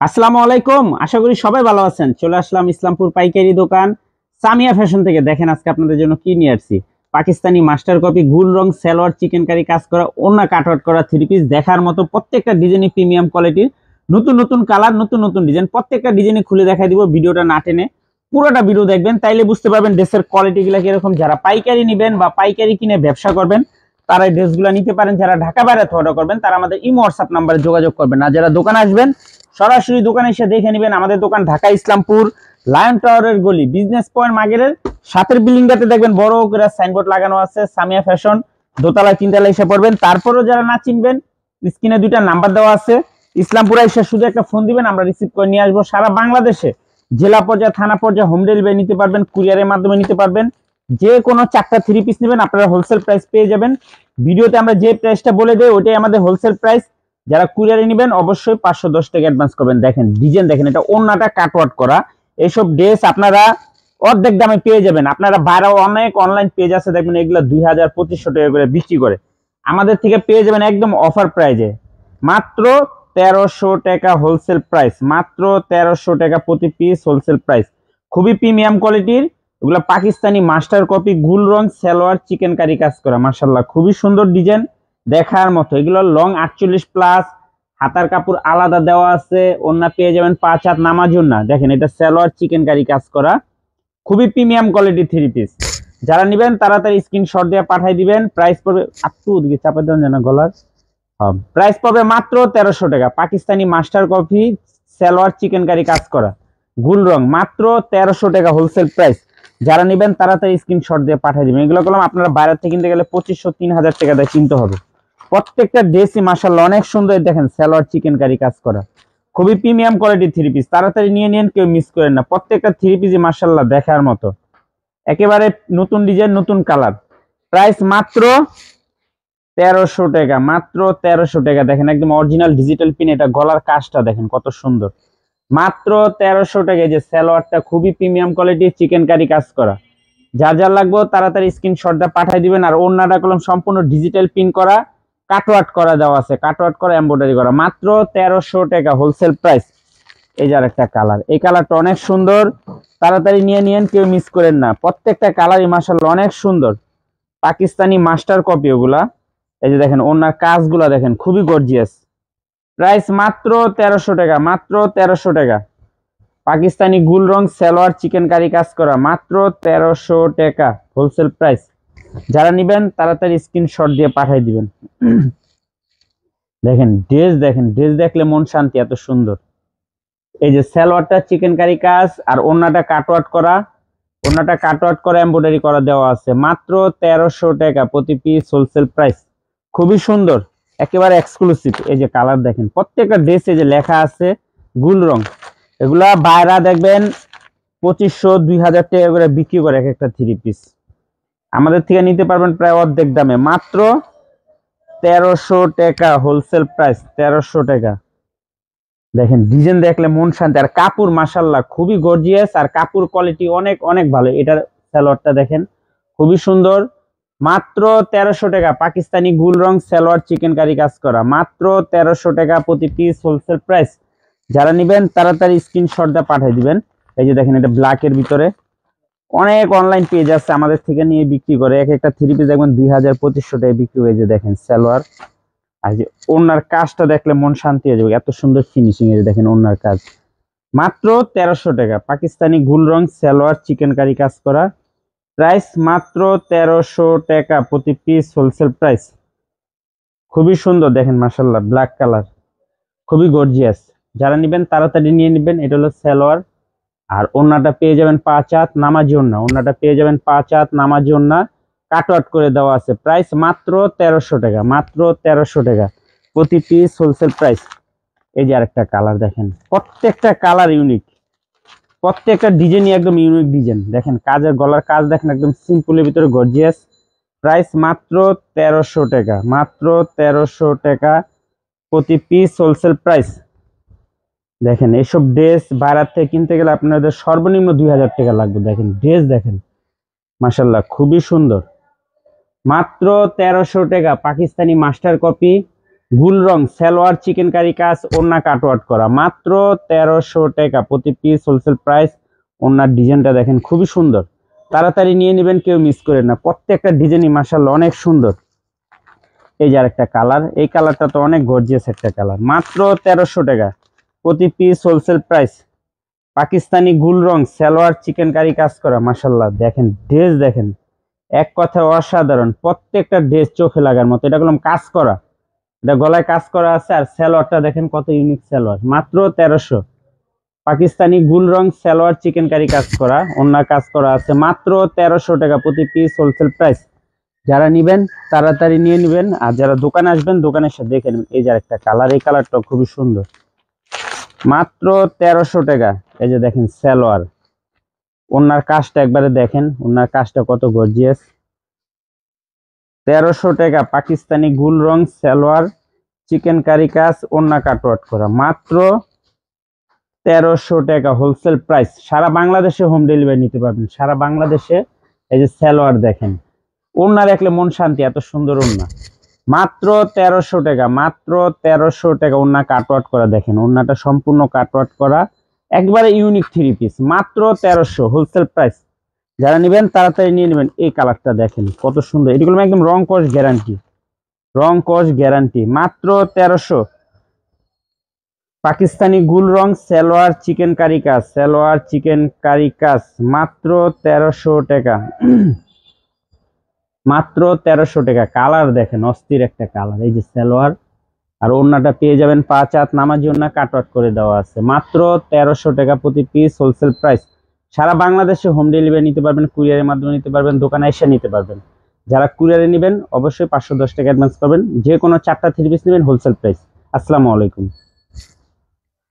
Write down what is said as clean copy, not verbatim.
আসসালামু আলাইকুম। আশা করি সবাই ভালো আছেন। চলে আসলাম ইসলামপুর পাইকারি দোকান সামিয়া ফ্যাশন থেকে। দেখেন আজকে আপনাদের জন্য কি নিয়ে আসছি। পাকিস্তানি মাস্টার কপি গুল রং সালোয়ার চিকেন কারি কাজ করা ওন্না কাটওয়ার্ক করা থ্রি পিস দেখার মতো প্রত্যেকটা ডিজাইনই প্রিমিয়াম কোয়ালিটির, নতুন নতুন কালার, নতুন নতুন ডিজাইন, প্রত্যেকটা ডিজাইনে খুলে দেখাই দিব। ভিডিওটা না টেনে পুরোটা ভিডিও দেখবেন, তাইলে বুঝতে পারবেন ড্রেসের কোয়ালিটি গুলা কিরকম। যারা পাইকারি নেবেন বা পাইকারি কিনে ব্যবসা করবেন তারা এই ড্রেসগুলো নিতে পারেন। যারা ঢাকা বাইরে অর্ডার করবেন তারা আমাদের ইমো হোয়াটসঅ্যাপ নাম্বারে যোগাযোগ করবেন। আর যারা দোকানে আসবেন সরাসরি দোকানে এসে দেখে নেবেন। আমাদের দোকান ঢাকা ইসলামপুর লায়ন টাওয়ারের গলি বিজনেস পয়েন্ট মার্কেটের সাথের বিল্ডিংটাতে দেখবেন বড় করে সাইনবোর্ড লাগানো আছে সামিয়া ফ্যাশন। দোতলায় তিনতলায় এসে পড়বেন। তারপরেও যারা না চিনবেন স্ক্রিনে দুইটা নাম্বার দেওয়া আছে, ইসলামপুরে এসে শুধু একটা ফোন দিবেন, আমরা রিসিভ করে নিয়ে আসবো। সারা বাংলাদেশে জেলা পর্যায়ে থানা পর্যায়ে হোম ডেলিভারি নিতে পারবেন, কুরিয়ারের মাধ্যমে নিতে পারবেন। যে কোনো চারটা থ্রি পিস নেবেন আপনারা হোলসেল প্রাইস পেয়ে যাবেন। ভিডিওতে আমরা যে প্রাইসটা বলে দেই ওইটাই আমাদের হোলসেল প্রাইস। যারা কুরিয়ারে নেবেন অবশ্যই 510 টাকা অ্যাডভান্স করবেন। দেখেন ডিজাইন দেখেন, এটা ওন্নাটা কাটওয়ার্ক করা। এইসব ড্রেস আপনারা অর্ধেক দামে পেয়ে যাবেন। আপনারা বাইরে অনেক অনলাইন পেজ আছে দেখবেন এগুলো 2000-2500 টাকা করে বিক্রি করে, আমাদের থেকে পেয়ে যাবেন একদম অফার প্রাইজে মাত্র 1300 টাকা হোলসেল প্রাইস। মাত্র 1300 টাকা প্রতি পিস হোলসেল প্রাইস। খুবই প্রিমিয়াম কোয়ালিটির এগুলো পাকিস্তানি মাস্টার কপি গুল রং সালোয়ার চিকেন কারি কাজ করা। মাশাআল্লাহ খুবই সুন্দর ডিজাইন দেখার মতো। এগুলো লং 48 প্লাস, হাতার কাপড় আলাদা দেওয়া আছে, ওন্না পেয়ে যাবেন 5 হাত নামাজ ওন্না। দেখেন এটা সালোয়ার চিকেন কারি কাজ করা, খুবই প্রিমিয়াম কোয়ালিটি থ্রি পিস। যারা নেবেন তাড়াতাড়ি স্ক্রিনশট দিয়ে পাঠিয়ে দিবেন। প্রাইস পড়বে একটু ওদিকে চাপা দেন যেন গলার, প্রাইস পড়বে মাত্র 1300 টাকা। Pakistani master copy salwar chicken curry কাজ করা গুল রং মাত্র 1300 টাকা হোলসেল প্রাইস। যারা নেবেন তাড়াতাড়ি স্ক্রিনশট দিয়ে পাঠিয়ে দিবেন। এগুলো করলাম আপনারা বাইরে থেকে কিনতে গেলে 2500-3000 টাকা দিয়ে কিনতে হবে। প্রত্যেকটা ড্রেসই মাশাআল্লাহ অনেক সুন্দর। দেখেন সালোয়ার চিকেন কারি কাজ করা, খুবই প্রিমিয়াম কোয়ালিটি থ্রি পিস। তাড়াতাড়ি নিয়ে নিন, কেউ মিস করেন না। প্রত্যেকটা থ্রি পিসই মাশাআল্লাহ দেখার মতো, একেবারে নতুন ডিজাইন, নতুন কালার। প্রাইস মাত্র 1300 টাকা, মাত্র 1300 টাকা। দেখেন একদম অরিজিনাল ডিজিটাল পিন, এটা গলার কাজটা দেখেন কত সুন্দর। মাত্র 1300 টাকা। এই যে সালোয়ারটা খুবই প্রিমিয়াম কোয়ালিটি চিকেন কারি কাজ করা। যার যার লাগবে তাড়াতাড়ি স্ক্রিনশটটা পাঠিয়ে দিবেন। আর ওন্নাটা কলম সম্পূর্ণ ডিজিটাল পিন করা, কাটওয়ার্ক করা দেওয়া আছে, কাটওয়ার্ক করা এমব্রয়ডারি করা। মাত্র 1300 টাকা হোলসেল প্রাইস। এই যে আরেকটা কালার, এই কালারটা অনেক সুন্দর। তাড়াতাড়ি নিয়ে নিন, কেউ মিস করেন না। প্রত্যেকটা কালারই মাশাআল্লাহ অনেক সুন্দর। পাকিস্তানি মাস্টার কপি ওগুলা। এই যে দেখেন ওনার কাজগুলা দেখেন খুবই গর্জিয়াস। প্রাইস মাত্র 1300 টাকা, মাত্র 1300 টাকা। পাকিস্তানি গুল রং সালোয়ার চিকেন কারি কাজ করা মাত্র 1300 টাকা হোলসেল প্রাইস। যারা নেবেন তাড়াতাড়ি স্ক্রিনশট দিয়ে পাঠিয়ে দিবেন। দেখেন ড্রেস, দেখেন ড্রেস দেখলে মন শান্তি, এত সুন্দর। এই যে সালোয়ারটা চিকেন কারি কাজ আর ওন্নাটা কাটওয়ার্ক করা, ওন্নাটা কাটওয়ার্ক করা এমব্রয়ডারি করা দেওয়া আছে। মাত্র 1300 টাকা প্রতি পিস হোলসেল প্রাইস। খুবই সুন্দর, একেবারে এক্সক্লুসিভ। এই যে কালার দেখেন, প্রত্যেকটা ড্রেসে যে লেখা আছে গুল রং, এগুলা বাইরা দেখবেন 2500-2000 টাকা করে বিক্রি করে এক একটা থ্রি পিস। আমাদের থেকে নিতে পারবেন প্রায় অর্ধেক দামে, মাত্র 1300 টাকা হোলসেল প্রাইস। 1300 টাকা। দেখেন ডিজাইন দেখলে মন শান্তি। আর কাপড় মাশাআল্লাহ খুবই গর্জিয়াস, আর কাপড় কোয়ালিটি অনেক অনেক ভালো। এটার সালোয়ারটা দেখেন খুবই সুন্দর। মাত্র 1300 টাকা পাকিস্তানি গুল রং সালোয়ার চিকেন কারি কাজ করা, মাত্র 1300 টাকা প্রতি পিস হোলসেল প্রাইস। যারা নেবেন তাড়াতাড়ি স্ক্রিনশট দিয়ে পাঠিয়ে দিবেন। এই যে দেখেন এটা ব্ল্যাকের ভিতরে, অনেক অনলাইন পেজ আছে আমাদের থেকে নিয়ে বিক্রি করে। এক একটা থ্রি পিস দেখবেন 2000-2500 টাকায় বিক্রি হয়ে যায়। দেখেন সালোয়ার, আর যে ওনার কাজটা দেখলে মন শান্তি হয়ে যাবে, এত সুন্দর ফিনিশিং। এর দেখেন ওনার কাজ মাত্র 1300 টাকা। পাকিস্তানি গুল রং সালোয়ার চিকেন কারি কাজ করা, প্রাইস মাত্র 1300 টাকা প্রতি পিস হোলসেল প্রাইস। খুবই সুন্দর দেখেন মাশাআল্লাহ, ব্ল্যাক কালার খুবই গর্জিয়াস। যারা নেবেন তাড়াতাড়ি নিয়ে নেবেন। এটা হলো সালোয়ার, আর ওন্নাটা পেয়ে যাবেন 5 হাত নামাজি ওন্না। ওন্নাটা পেয়ে যাবেন 5 হাত নামাজি ওন্না, কাটওয়ার্ক করে দেওয়া আছে। প্রাইস মাত্র 1300 টাকা, মাত্র 1300 টাকা প্রতি পিস হোলসেল প্রাইস। এই যে আরেকটা কালার দেখেন, প্রত্যেকটা কালার ইউনিক, প্রত্যেকটা ডিজাইনই একদম ইউনিক ডিজাইন। দেখেন কাজের গলার কাজ দেখেন একদম সিম্পলের ভিতরে গর্জিয়াস। প্রাইস মাত্র 1300 টাকা, মাত্র 1300 টাকা প্রতি পিস হোলসেল প্রাইস। দেখেন এইসব ড্রেস বাইরে থেকে কিনতে গেলে আপনাদের সর্বনিম্ন 2000 টাকা লাগবে। দেখেন ড্রেস দেখেন মাশাআল্লাহ খুবই সুন্দর। মাত্র 1300 টাকা পাকিস্তানি মাস্টার কপি গুল রং সালোয়ার চিকেন কারি কাজ, ওন্না কাটওয়ার্ক করা, মাত্র 1300 টাকা প্রতি পিস হোলসেল প্রাইস। ওন্নার ডিজাইনটা দেখেন খুবই সুন্দর, তাড়াতাড়ি নিয়ে নেবেন, কেউ মিস করেন না। প্রত্যেকটা ডিজাইনই মাশাআল্লাহ অনেক সুন্দর। এই যে আরেকটা কালার, এই কালারটা তো অনেক গর্জিয়াস একটা কালার, মাত্র 1300 টাকা প্রতি পিস হোলসেল প্রাইস। পাকিস্তানি গুল রং সালোয়ার চিকেন কারি কাজ করা, মাশাআল্লাহ দেখেন ড্রেস দেখেন, এক কথায় অসাধারণ। প্রত্যেকটা ড্রেস চোখে লাগার মতো। এটা বললাম কাজ করা, এটা গলায় কাজ করা আছে। আর সালোয়ারটা দেখেন কত ইউনিক সালোয়ার, মাত্র 1300। পাকিস্তানি গুল রং সালোয়ার চিকেন কারি কাজ করা, ওন্না কাজ করা আছে, মাত্র 1300 টাকা প্রতি পিস হোলসেল প্রাইস। যারা নিবেন তাড়াতাড়ি নিয়ে নেবেন, আর যারা দোকানে আসবেন দোকানে এসে দেখে নেবেন। এই যে একটা কালার, এই কালারটা খুবই সুন্দর, মাত্র 1300 টাকা। এই যে দেখেন সালোয়ার, ওন্নার কাজটা একবারে দেখেন, ওন্নার কাজটা কত গর্জিয়াস। 1300 টাকা পাকিস্তানি গুল রং সালোয়ার চিকেন কারি কাজ, ওন্না কাটওয়ার্ক করা, মাত্র 1300 টাকা হোলসেল প্রাইস। সারা বাংলাদেশে হোম ডেলিভারি নিতে পারবেন, সারা বাংলাদেশে। এই যে সালোয়ার দেখেন, ওন্না দেখলে মন শান্তি, এত সুন্দর ওন্না, মাত্র 1300 টাকা, মাত্র 1300 টাকা। ওন্না কাটওয়ার্ক করা দেখেন, ওন্নাটা সম্পূর্ণ কাটওয়ার্ক করা, একবারে ইউনিক থ্রি পিস, মাত্র 1300 হোলসেল প্রাইস। যারা নেবেন তাড়াতাড়ি নিয়ে নেবেন। এই কালারটা দেখেন কত সুন্দর, এগুলো একদম রং কস গ্যারান্টি, রং কস গ্যারান্টি, মাত্র 1300। পাকিস্তানি গুল রং সালোয়ার চিকেন কারি কাজ, সালোয়ার চিকেন কারি কাজ, মাত্র 1300 টাকা, মাত্র 1300 টাকা। কালার দেখেন অস্থির একটা কালার। এই যে সালোয়ার, আর ওন্নাটা পেয়ে যাবেন 5 হাত নামাজি ওন্না কাটওয়ার্ক করে দেওয়া আছে, মাত্র 1300 টাকা প্রতি পিস হোলসেল প্রাইস। সারা বাংলাদেশে হোম ডেলিভারি নিতে পারবেন, কুরিয়ারের মাধ্যমে নিতে পারবেন, দোকানে এসে নিতে পারবেন। যারা কুরিয়ারে নেবেন অবশ্যই 510 টাকা অ্যাডভান্স করবেন। যে কোনো 4টা থ্রি পিস নেবেন হোলসেল প্রাইস। আসসালামু আলাইকুম।